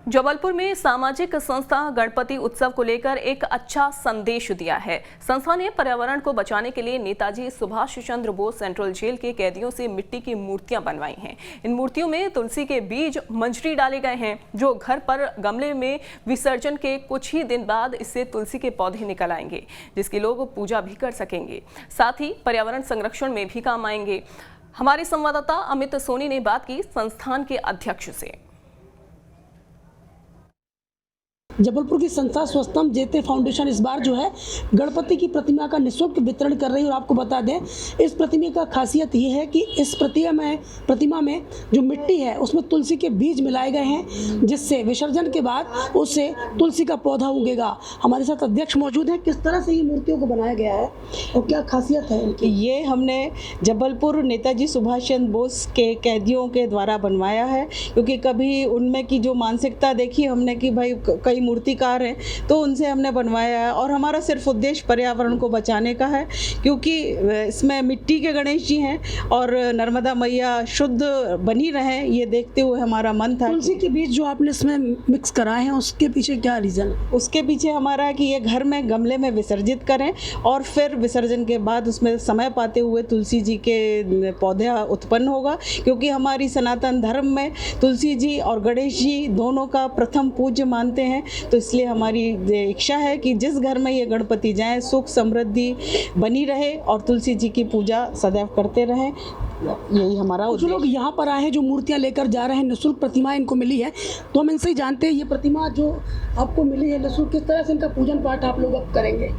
जबलपुर में सामाजिक संस्था गणपति उत्सव को लेकर एक अच्छा संदेश दिया है। संस्था ने पर्यावरण को बचाने के लिए नेताजी सुभाष चंद्र बोस सेंट्रल जेल के कैदियों से मिट्टी की मूर्तियां बनवाई हैं। इन मूर्तियों में तुलसी के बीज मंजरी डाले गए हैं, जो घर पर गमले में विसर्जन के कुछ ही दिन बाद इससे तुलसी के पौधे निकल आएंगे, जिसकी लोग पूजा भी कर सकेंगे। साथ ही पर्यावरण संरक्षण में भी काम आएंगे। हमारे संवाददाता अमित सोनी ने बात की संस्थान के अध्यक्ष से। जबलपुर की संस्था स्वस्तम जयते फाउंडेशन इस बार जो है गणपति की प्रतिमा का निःशुल्क वितरण कर रही है। और आपको बता दें, इस प्रतिमा का खासियत ये है कि इस प्रतिमा में जो मिट्टी है उसमें तुलसी के बीज मिलाए गए हैं, जिससे विसर्जन के बाद उससे तुलसी का पौधा उगेगा। हमारे साथ अध्यक्ष मौजूद हैं। किस तरह से ये मूर्तियों को बनाया गया है और क्या खासियत है इनकी? ये हमने जबलपुर नेताजी सुभाष चंद्र बोस के कैदियों के द्वारा बनवाया है, क्योंकि कभी उनमें की जो मानसिकता देखी हमने कि भाई कई मूर्तिकार हैं, तो उनसे हमने बनवाया है। और हमारा सिर्फ उद्देश्य पर्यावरण को बचाने का है, क्योंकि इसमें मिट्टी के गणेश जी हैं और नर्मदा मैया शुद्ध बनी रहें, ये देखते हुए हमारा मन था। तुलसी के बीज जो आपने इसमें मिक्स कराए हैं, उसके पीछे क्या रीज़न है? उसके पीछे हमारा है कि ये घर में गमले में विसर्जित करें और फिर विसर्जन के बाद उसमें समय पाते हुए तुलसी जी के पौधा उत्पन्न होगा, क्योंकि हमारी सनातन धर्म में तुलसी जी और गणेश जी दोनों का प्रथम पूज्य मानते हैं। तो इसलिए हमारी इच्छा है कि जिस घर में ये गणपति जाएं, सुख समृद्धि बनी रहे और तुलसी जी की पूजा सदैव करते रहें। यही हमारा जो लोग यहाँ पर आए हैं, जो मूर्तियाँ लेकर जा रहे हैं, निःशुल्क प्रतिमाएं इनको मिली है, तो हम इनसे ही जानते हैं ये प्रतिमा जो आपको मिली है निःशुल्क, किस तरह से इनका पूजन पाठ आप लोग अब करेंगे?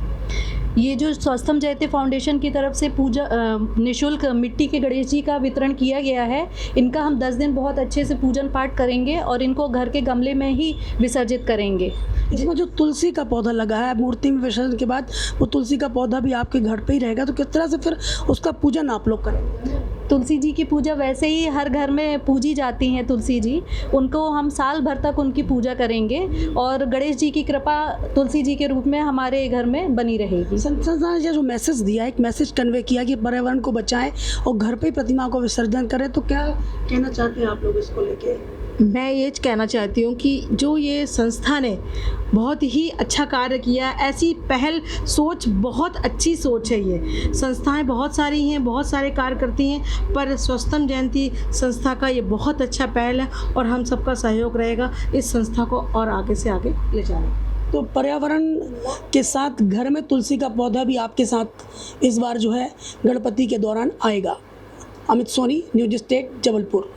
ये जो स्वस्तम जयते फाउंडेशन की तरफ से पूजा निःशुल्क मिट्टी के गणेश जी का वितरण किया गया है, इनका हम 10 दिन बहुत अच्छे से पूजन पाठ करेंगे और इनको घर के गमले में ही विसर्जित करेंगे। इसमें जो तुलसी का पौधा लगा है, मूर्ति में विसर्जन के बाद वो तुलसी का पौधा भी आपके घर पे ही रहेगा, तो किस तरह से फिर उसका पूजन आप लोग करेंगे? तुलसी जी की पूजा वैसे ही हर घर में पूजी जाती हैं तुलसी जी, उनको हम साल भर तक उनकी पूजा करेंगे और गणेश जी की कृपा तुलसी जी के रूप में हमारे घर में बनी रहेगी। संस्था ने जो मैसेज दिया, एक मैसेज कन्वे किया कि पर्यावरण को बचाएं और घर पे ही प्रतिमा को विसर्जन करें, तो क्या कहना चाहते हैं आप लोग इसको लेके? मैं ये कहना चाहती हूँ कि जो ये संस्था ने बहुत ही अच्छा कार्य किया, ऐसी पहल सोच बहुत अच्छी सोच है। ये संस्थाएं बहुत सारी हैं, बहुत सारे कार्य करती हैं, पर स्वस्तम जयंती संस्था का ये बहुत अच्छा पहल है और हम सबका सहयोग रहेगा इस संस्था को और आगे से आगे ले जाने। तो पर्यावरण के साथ घर में तुलसी का पौधा भी आपके साथ इस बार जो है गणपति के दौरान आएगा। Amit Soni, News State, Jabalpur.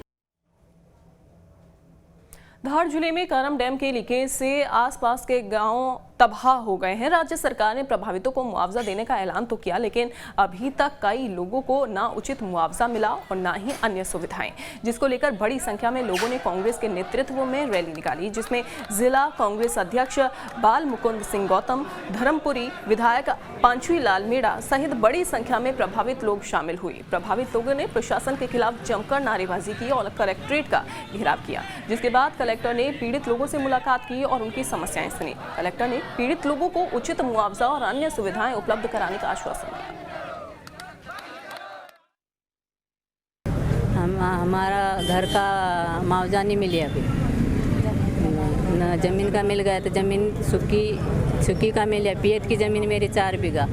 धार जिले में करम डैम के लीकेज से आसपास के गांव तबाह हो गए हैं। राज्य सरकार ने प्रभावितों को मुआवजा देने का ऐलान तो किया, लेकिन अभी तक कई लोगों को ना उचित मुआवजा मिला और ना ही अन्य सुविधाएं, जिसको लेकर बड़ी संख्या में लोगों ने कांग्रेस के नेतृत्व में रैली निकाली, जिसमें जिला कांग्रेस अध्यक्ष बाल मुकुंद सिंह गौतम, धर्मपुरी विधायक पांचवी लाल मीणा सहित बड़ी संख्या में प्रभावित लोग शामिल हुए। प्रभावित लोगों ने प्रशासन के खिलाफ जमकर नारेबाजी की और कलेक्ट्रेट का घेराव किया, जिसके बाद कलेक्टर ने पीड़ित लोगों से मुलाकात की और उनकी समस्याएं सुनी। कलेक्टर ने पीड़ित लोगों को उचित मुआवजा और अन्य सुविधाएं उपलब्ध कराने का आश्वासन दिया। हमारा घर का मुआवजा नहीं मिली अभी, न ज़मीन का मिल गया, तो ज़मीन सुखी का मिला। पीएत की ज़मीन मेरी 4 बीघा,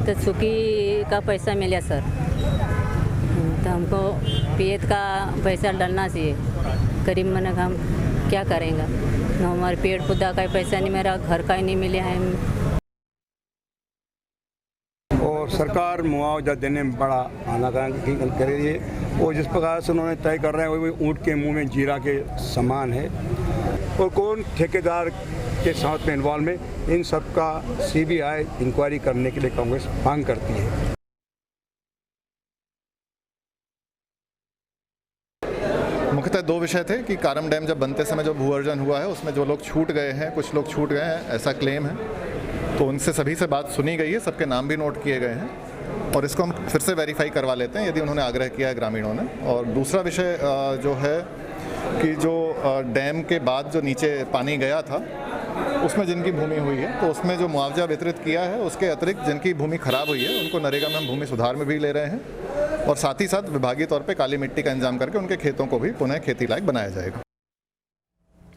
तो सुखी का पैसा मिला सर। तो हमको पीएत का पैसा डालना चाहिए। करीब मन हम क्या करेंगे, न हमारे पेड़ पौधा का पैसा नहीं, मेरा घर का ही नहीं मिले हैं। और सरकार मुआवजा देने में बड़ा आनाकानी कर रही है, और जिस प्रकार से उन्होंने तय कर रहे हैं वो ऊँट के मुंह में जीरा के समान है। और कौन ठेकेदार के साथ में इन्वॉल्व में, इन सब का सीबीआई इंक्वायरी करने के लिए कांग्रेस मांग करती है। मुख्यतः 2 विषय थे कि कारम डैम जब बनते समय जो भूअर्जन हुआ है उसमें जो लोग छूट गए हैं, कुछ लोग छूट गए हैं, ऐसा क्लेम है। तो उनसे सभी से बात सुनी गई है, सबके नाम भी नोट किए गए हैं और इसको हम फिर से वेरीफाई करवा लेते हैं यदि उन्होंने आग्रह किया है ग्रामीणों ने। और दूसरा विषय जो है कि जो डैम के बाद जो नीचे पानी गया था उसमें जिनकी भूमि हुई है, तो उसमें जो मुआवजा वितरित किया है उसके अतिरिक्त जिनकी भूमि खराब हुई है उनको नरेगा में हम भूमि सुधार में भी ले रहे हैं और साथ ही साथ विभागीय तौर पे काली मिट्टी का इंतजाम करके उनके खेतों को भी पुनः खेती लायक बनाया जाएगा।